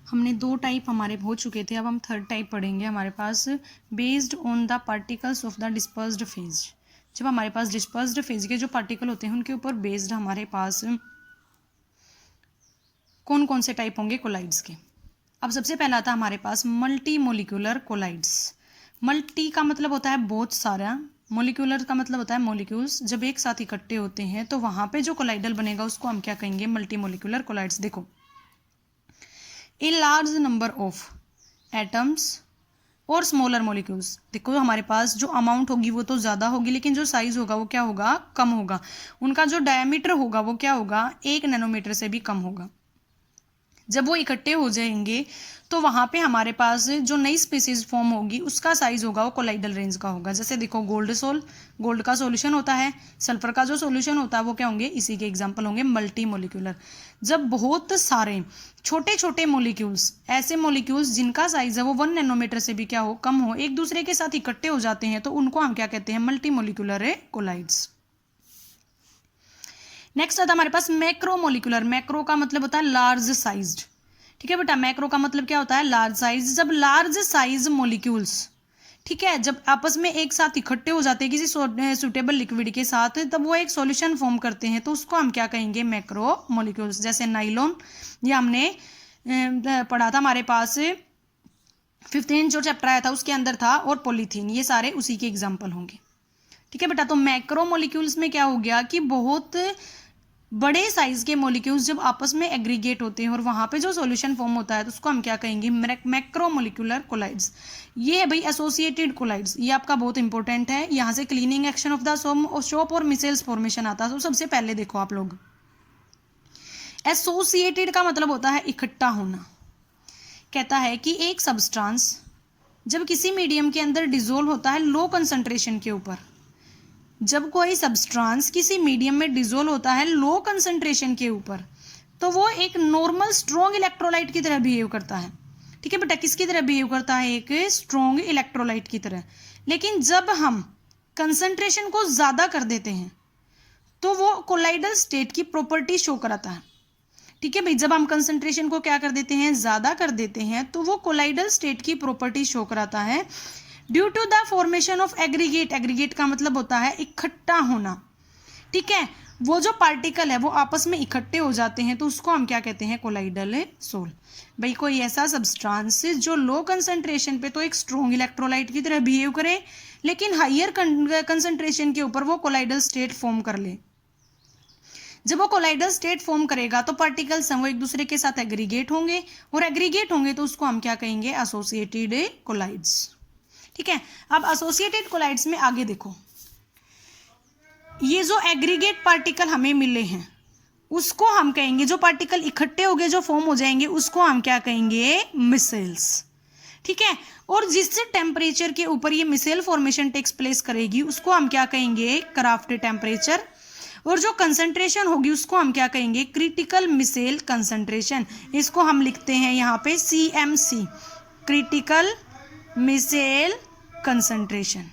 हमने 2 टाइप हमारे हो चुके थे, अब हम थर्ड टाइप पढ़ेंगे। हमारे पास based on the particles of the dispersed phase. जब हमारे पास डिस्पर्स्ड फेज के जो पार्टिकल होते हैं उनके ऊपर बेस्ड हमारे पास कौन कौन से टाइप होंगे कोलाइड्स के। अब सबसे पहला था हमारे पास मल्टी मोलिकुलर कोलाइड्स। मल्टी का मतलब होता है बहुत सारा, मोलिकुलर का मतलब होता है मोलिक्यूल्स। जब एक साथ इकट्ठे होते हैं तो वहां पे जो कोलाइडल बनेगा उसको हम क्या कहेंगे, मल्टी मोलिकुलर कोलाइड्स। देखो, a large number of atoms और स्मॉलर मोलिक्यूल्स। देखो हमारे पास जो अमाउंट होगी वो तो ज़्यादा होगी, लेकिन जो साइज होगा वो क्या होगा, कम होगा। उनका जो डायमीटर होगा वो क्या होगा, 1 नैनोमीटर से भी कम होगा। जब वो इकट्ठे हो जाएंगे तो वहां पे हमारे पास जो नई स्पीसीज फॉर्म होगी उसका साइज होगा वो कोलाइडल रेंज का होगा। जैसे देखो गोल्ड का सॉल्यूशन होता है, सल्फर का जो सॉल्यूशन होता है वो क्या होंगे, इसी के एग्जांपल होंगे मल्टी मोलिकुलर। जब बहुत सारे छोटे छोटे मोलिक्यूल्स, ऐसे मोलिक्यूल्स जिनका साइज है वो 1 नैनोमीटर से भी क्या हो, कम हो, एक दूसरे के साथ इकट्ठे हो जाते हैं तो उनको हम क्या कहते हैं, मल्टी मोलिकुलर कोलाइड्स। नेक्स्ट आता है हमारे पास मैक्रो मोलिकुलर। मैक्रो का मतलब होता है लार्ज साइज्ड। ठीक है बेटा, मैक्रो का मतलब क्या होता है, लार्ज साइज। जब लार्ज साइज मोलिक्यूल्स, ठीक है, जब आपस में एक साथ इकट्ठे हो जाते हैं किसी सुटेबल लिक्विड के साथ, तब वो एक सॉल्यूशन फॉर्म करते हैं तो उसको हम क्या कहेंगे, मैक्रो मोलिक्यूल्स। जैसे नाइलॉन, ये हमने पढ़ा था, हमारे पास 15 जो चैप्टर आया था उसके अंदर था, और पॉलीथीन, ये सारे उसी के एग्जाम्पल होंगे। ठीक है बेटा, तो मैक्रो मोलिक्यूल्स में क्या हो गया कि बहुत बड़े साइज के मॉलिक्यूल्स जब आपस में एग्रीगेट होते हैं और वहां पे जो सॉल्यूशन फॉर्म होता है तो उसको हम क्या कहेंगे, मैक्रो मोलिकुलर कोलाइड्स। ये है भाई एसोसिएटेड कोलाइड्स, ये आपका बहुत इंपॉर्टेंट है। यहाँ से cleaning action of the soap और मिसेल्स फॉर्मेशन आता है। तो सबसे पहले देखो आप लोग, एसोसिएटेड का मतलब होता है इकट्ठा होना। कहता है कि एक सब्सटेंस जब किसी मीडियम के अंदर डिसोल्व होता है लो कंसंट्रेशन के ऊपर, जब कोई सब्सटेंस किसी मीडियम में डिसोल्व होता है लो कंसंट्रेशन के ऊपर, तो वो एक नॉर्मल स्ट्रॉन्ग इलेक्ट्रोलाइट की तरह बिहेव करता है। ठीक है बेटा, किसकी तरह बिहेव करता है, एक स्ट्रॉन्ग इलेक्ट्रोलाइट की तरह। लेकिन जब हम कंसंट्रेशन को ज्यादा कर देते हैं तो वो कोलाइडल स्टेट की प्रॉपर्टी शो कराता है। ठीक है भाई, जब हम कंसंट्रेशन को क्या कर देते हैं, ज्यादा कर देते हैं, तो वो कोलाइडल स्टेट की प्रॉपर्टी शो कराता है due to the formation of aggregate. Aggregate का मतलब होता है इकट्ठा होना। ठीक है, वो जो पार्टिकल है वो आपस में इकट्ठे हो जाते हैं तो उसको हम क्या कहते हैं, कोलाइडल सोल। भाई कोई ऐसा सब्सटेंस जो लो कंसंट्रेशन पे तो एक स्ट्रॉन्ग इलेक्ट्रोलाइट की तरह बिहेव करे, लेकिन हाइयर कंसंट्रेशन के ऊपर वो कोलाइडल स्टेट फॉर्म कर ले। जब वो कोलाइडल स्टेट फॉर्म करेगा तो पार्टिकल्स हैं वो एक दूसरे के साथ एग्रीगेट होंगे, और एग्रीगेट होंगे तो उसको हम क्या कहेंगे, एसोसिएटेड कोलाइड्स। ठीक है, अब एसोसिएटेड कोलाइड्स में आगे देखो, ये जो एग्रीगेट पार्टिकल हमें मिले हैं उसको हम कहेंगे, जो पार्टिकल इकट्ठे हो गए जो फॉर्म हो जाएंगे उसको हम क्या कहेंगे, मिसेल्स। ठीक है, और जिस टेम्परेचर के ऊपर ये मिसेल फॉर्मेशन टेक्स प्लेस करेगी उसको हम क्या कहेंगे, क्राफ्ट टेम्परेचर। और जो कंसंट्रेशन होगी उसको हम क्या कहेंगे, क्रिटिकल मिसेल कंसंट्रेशन। इसको हम लिखते हैं यहाँ पे CMC, क्रिटिकल मिसेल कंसंट्रेशन।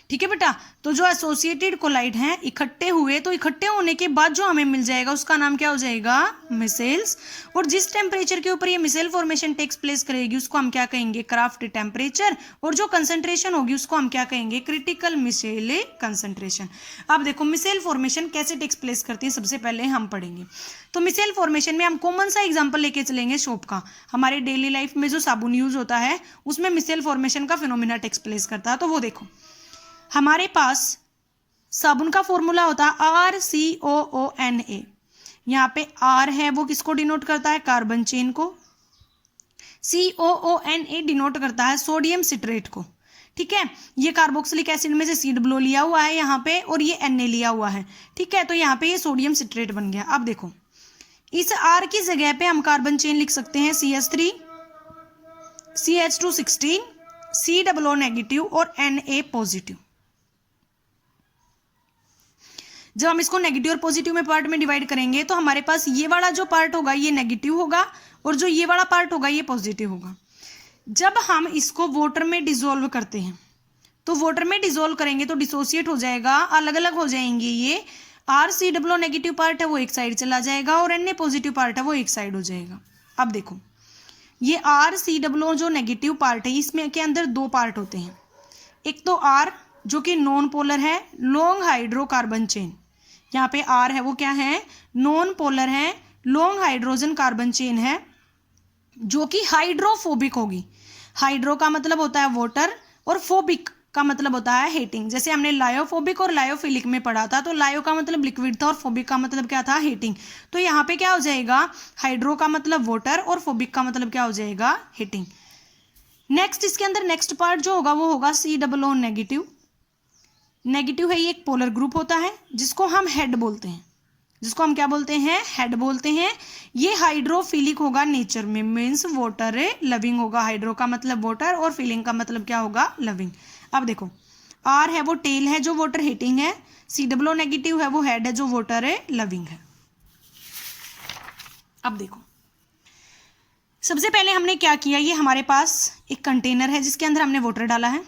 ठीक है बेटा, तो जो एसोसिएटेड कोलाइड हैं इकट्ठे हुए, तो इकट्ठे होने के बाद जो हमें मिल जाएगा उसका नाम क्या हो जाएगा, मिसेल्स। और जिस टेम्परेचर के ऊपर ये मिसेल फॉर्मेशन टेक्स प्लेस करेगी उसको हम क्या कहेंगे, क्राफ्ट टेम्परेचर। और जो कंसंट्रेशन होगी उसको हम क्या कहेंगे, क्रिटिकल मिसेल कंसंट्रेशन। अब देखो मिसेल फॉर्मेशन कैसे टेक्स प्लेस करती है, सबसे पहले हम पढ़ेंगे। तो मिसेल फॉर्मेशन में हम कॉमन सा एग्जांपल लेके चलेंगे सोप का। हमारे डेली लाइफ में जो साबुन यूज होता है उसमें मिसेल फॉर्मेशन का फिनोमिना टेक्स प्लेस करता है। तो वो देखो, हमारे पास साबुन का फॉर्मूला होता है RCOONA। यहाँ पे R है वो किसको डिनोट करता है, कार्बन चेन को। COONA डिनोट करता है सोडियम सिट्रेट को। ठीक है, ये कार्बोक्सिलिक एसिड में से CH2 लिया हुआ है यहाँ पे, और ये Na लिया हुआ है। ठीक है, तो यहाँ पे ये सोडियम सिट्रेट बन गया। अब देखो, इस R की जगह पे हम कार्बन चेन लिख सकते हैं CH3, CH2 16, COO नेगेटिव और Na पॉजिटिव। जब हम इसको नेगेटिव और पॉजिटिव में पार्ट में डिवाइड करेंगे तो हमारे पास ये वाला जो पार्ट होगा ये नेगेटिव होगा, और जो ये वाला पार्ट होगा ये पॉजिटिव होगा। जब हम इसको वाटर में डिसॉल्व करते हैं तो वाटर में डिसॉल्व करेंगे तो डिसोसिएट हो जाएगा, अलग अलग हो जाएंगे। ये RCOO नेगेटिव पार्ट है वो एक साइड चला जाएगा, और Na पॉजिटिव पार्ट है वो एक साइड हो जाएगा। अब देखो ये RCOO जो नेगेटिव पार्ट है इसमें के अंदर दो पार्ट होते हैं। एक तो R जो कि नॉन पोलर है, लॉन्ग हाइड्रोकार्बन चेन। यहाँ पे R है वो क्या है, नॉन पोलर है, लॉन्ग हाइड्रोजन कार्बन चेन है जो कि हाइड्रोफोबिक होगी। हाइड्रो का मतलब होता है वाटर और फोबिक का मतलब होता है हीटिंग। जैसे हमने लायोफोबिक और लायोफिलिक में पढ़ा था, तो लायो का मतलब लिक्विड था और फोबिक का मतलब क्या था, हीटिंग। तो यहाँ पे क्या हो जाएगा, हाइड्रो का मतलब वाटर और फोबिक का मतलब क्या हो जाएगा, हीटिंग। नेक्स्ट इसके अंदर नेक्स्ट पार्ट जो होगा वो होगा COO नेगेटिव। नेगेटिव है, ये एक पोलर ग्रुप होता है जिसको हम हेड बोलते हैं, जिसको हम क्या बोलते हैं, हेड बोलते हैं। ये हाइड्रोफिलिक होगा नेचर में, मीन्स वाटर लविंग होगा। हाइड्रो का मतलब वाटर और फिलिंग का मतलब क्या होगा, लविंग। अब देखो R है वो टेल है जो वाटर हीटिंग है, COO नेगेटिव है वो हेड है जो वाटर लविंग है। अब देखो सबसे पहले हमने क्या किया, ये हमारे पास एक कंटेनर है जिसके अंदर हमने वाटर डाला है।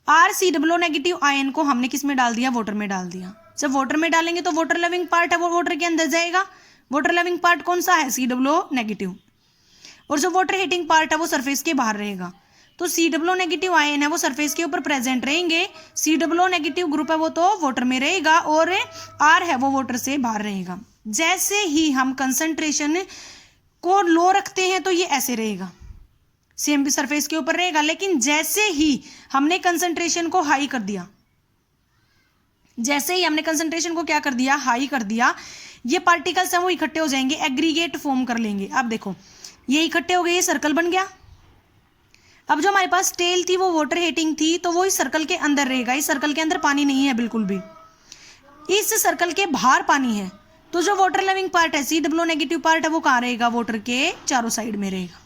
RCOO नेगेटिव आयन को हमने किस में डाल दिया, वाटर में डाल दिया। जब वाटर में डालेंगे तो वाटर लविंग पार्ट है वो वाटर के अंदर जाएगा। वाटर लविंग पार्ट कौन सा है, COO नेगेटिव। और जो वाटर हीटिंग पार्ट है वो सरफेस के बाहर रहेगा। तो COO नेगेटिव आयन है वो सरफेस के ऊपर प्रेजेंट रहेंगे। COO नेगेटिव ग्रुप है वो तो वाटर में रहेगा और R है वो वाटर से बाहर रहेगा। जैसे ही हम कंसंट्रेशन को लो रखते हैं तो ये ऐसे रहेगा, सेम भी सरफेस के ऊपर रहेगा। लेकिन जैसे ही हमने कंसंट्रेशन को हाई कर दिया, जैसे ही हमने कंसंट्रेशन को क्या कर दिया, हाई कर दिया, ये पार्टिकल्स हैं वो इकट्ठे हो जाएंगे, एग्रीगेट फॉर्म कर लेंगे। अब देखो ये इकट्ठे हो गए, ये सर्कल बन गया। अब जो हमारे पास टेल थी वो वाटर हीटिंग थी, तो वो इस सर्कल के अंदर रहेगा। इस सर्कल के अंदर पानी नहीं है बिल्कुल भी, इस सर्कल के बाहर पानी है। तो जो वाटर लविंग पार्ट है, COO नेगेटिव पार्ट है वो कहाँ रहेगा, वाटर के चारों साइड में रहेगा।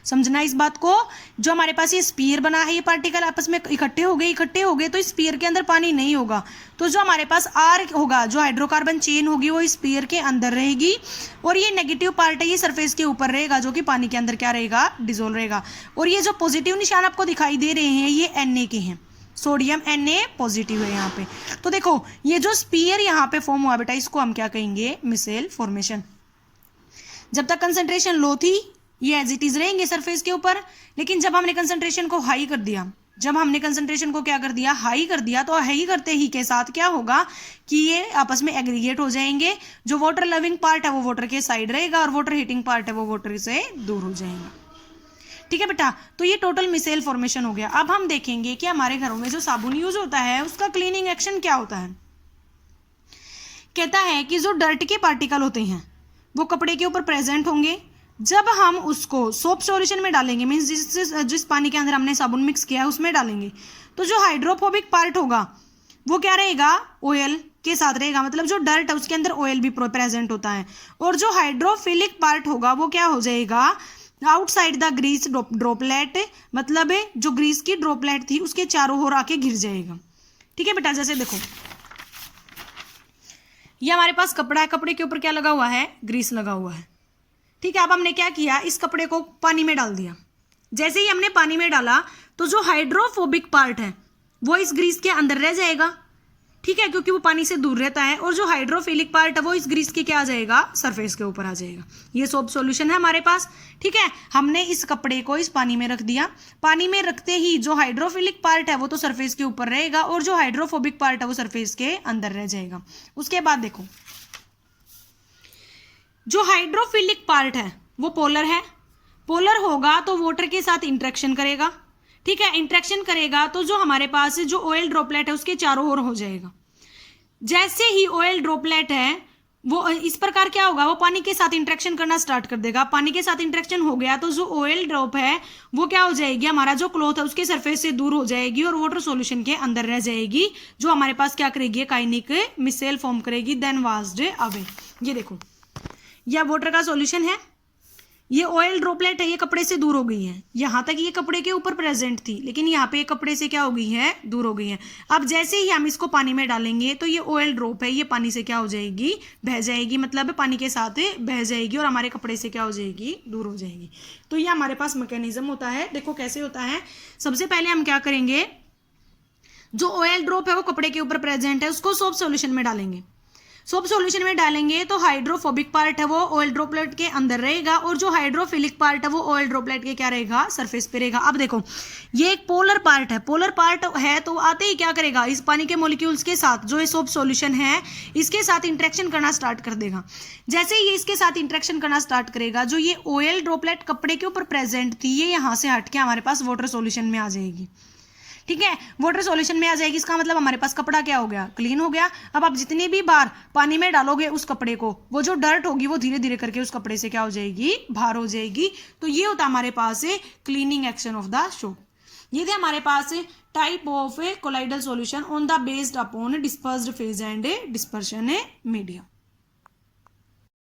समझना इस बात को। जो हमारे पास ये स्पीयर बना है, ये पार्टिकल आपस में इकट्ठे हो गए तो स्पीयर के अंदर पानी नहीं होगा। तो जो हमारे पास R होगा, जो हाइड्रोकार्बन चेन होगी वो स्पीयर के अंदर रहेगी। और ये नेगेटिव पार्ट है ये सरफेस के ऊपर रहेगा जो कि पानी के अंदर क्या रहेगा, डिजोल्व रहेगा। और ये जो पॉजिटिव निशान आपको दिखाई दे रहे हैं ये Na के हैं, सोडियम Na पॉजिटिव है यहाँ पे। तो देखो ये जो स्पीयर यहाँ पे फॉर्म हुआ बेटा, इसको हम क्या कहेंगे, मिसेल फॉर्मेशन। जब तक कंसंट्रेशन लो थी ये एज इट इज रहेंगे सरफेस के ऊपर, लेकिन जब हमने कंसंट्रेशन को हाई कर दिया, जब हमने कंसंट्रेशन को क्या कर दिया, हाई कर दिया, तो हाई करते ही के साथ क्या होगा कि ये आपस में एग्रीगेट हो जाएंगे। जो वाटर लविंग पार्ट है वो वाटर के साइड रहेगा और वाटर हीटिंग पार्ट है वो वाटर से दूर हो जाएगा। ठीक है बेटा, तो ये टोटल मिसेल फॉर्मेशन हो गया। अब हम देखेंगे कि हमारे घरों में जो साबुन यूज होता है उसका क्लीनिंग एक्शन क्या होता है। कहता है कि जो डर्ट के पार्टिकल होते हैं वो कपड़े के ऊपर प्रेजेंट होंगे। जब हम उसको सोप सॉल्यूशन में डालेंगे, मीन्स जिस पानी के अंदर हमने साबुन मिक्स किया है उसमें डालेंगे, तो जो हाइड्रोफोबिक पार्ट होगा वो क्या रहेगा, ऑयल के साथ रहेगा। मतलब जो डर्ट है उसके अंदर ऑयल भी प्रेजेंट होता है। और जो हाइड्रोफिलिक पार्ट होगा वो क्या हो जाएगा, आउटसाइड द ग्रीस ड्रॉपलेट, मतलब जो ग्रीस की ड्रॉपलेट थी उसके चारों ओर आके घिर जाएगा। ठीक है बेटा, जैसे देखो ये हमारे पास कपड़ा है, कपड़े के ऊपर क्या लगा हुआ है, ग्रीस लगा हुआ है। ठीक है, अब हमने क्या किया, इस कपड़े को पानी में डाल दिया। जैसे ही हमने पानी में डाला तो जो हाइड्रोफोबिक पार्ट है वो इस ग्रीस के अंदर रह जाएगा। ठीक है, क्योंकि वो पानी से दूर रहता है। और जो हाइड्रोफिलिक पार्ट है वो इस ग्रीस के क्या आ जाएगा, सरफेस के ऊपर आ जाएगा। ये सोप सॉल्यूशन है हमारे पास। ठीक है, हमने इस कपड़े को इस पानी में रख दिया। पानी में रखते ही जो हाइड्रोफिलिक पार्ट है वो तो सरफेस के ऊपर रहेगा और जो हाइड्रोफोबिक पार्ट है वो सरफेस के अंदर रह जाएगा। उसके बाद देखो जो हाइड्रोफिलिक पार्ट है वो पोलर है। पोलर होगा तो वाटर के साथ इंटरेक्शन करेगा। ठीक है, इंटरेक्शन करेगा तो जो हमारे पास जो ऑयल ड्रॉपलेट है उसके चारों ओर हो जाएगा। जैसे ही ऑयल ड्रॉपलेट है वो इस प्रकार क्या होगा, वो पानी के साथ इंटरेक्शन करना स्टार्ट कर देगा। पानी के साथ इंटरेक्शन हो गया तो जो ऑयल ड्रॉप है वो क्या हो जाएगी, हमारा जो क्लॉथ है उसके सरफेस से दूर हो जाएगी और वाटर सॉल्यूशन के अंदर रह जाएगी, जो हमारे पास क्या करेगी, काइनिक मिसेल फॉर्म करेगी, देन वास्ड अवे। ये देखो यह वाटर का सॉल्यूशन है, ये ऑयल ड्रॉपलेट है, ये कपड़े से दूर हो गई है। यहाँ तक ये कपड़े के ऊपर प्रेजेंट थी लेकिन यहाँ पे कपड़े से क्या हो गई है, दूर हो गई है। अब जैसे ही हम इसको पानी में डालेंगे तो ये ऑयल ड्रॉप है ये पानी से क्या हो जाएगी, बह जाएगी, मतलब पानी के साथ बह जाएगी और हमारे कपड़े से क्या हो जाएगी, दूर हो जाएगी। तो ये हमारे पास मैकेनिज्म होता है। देखो कैसे होता है। सबसे पहले हम क्या करेंगे, जो ऑयल ड्रॉप है वो कपड़े के ऊपर प्रेजेंट है उसको सोप सॉल्यूशन में डालेंगे। सोप सॉल्यूशन में डालेंगे तो हाइड्रोफोबिक पार्ट है वो ऑयल ड्रॉपलेट के अंदर रहेगा और जो हाइड्रोफिलिक पार्ट है वो ऑयल ड्रॉपलेट के क्या रहेगा, सरफेस पे रहेगा। अब देखो ये एक पोलर पार्ट है, पोलर पार्ट है तो आते ही क्या करेगा, इस पानी के मॉलिक्यूल्स के साथ जो ये सोप सॉल्यूशन है इसके साथ इंटरेक्शन करना स्टार्ट कर देगा। जैसे ही ये इसके साथ इंटरेक्शन करना स्टार्ट करेगा, जो ये ऑयल ड्रॉपलेट कपड़े के ऊपर प्रेजेंट थी ये यहाँ से हट के हमारे पास वाटर सॉल्यूशन में आ जाएगी। ठीक है, वाटर सॉल्यूशन में आ जाएगी, इसका मतलब हमारे पास कपड़ा क्या हो गया, क्लीन हो गया। अब आप जितनी भी बार पानी में डालोगे उस कपड़े को, वो जो डर्ट होगी वो धीरे धीरे करके उस कपड़े से क्या हो जाएगी, बाहर हो जाएगी। तो ये होता है हमारे पास cleaning action of the soap. ये थे हमारे पास type of colloidal solution on the based upon dispersed phase and dispersion medium.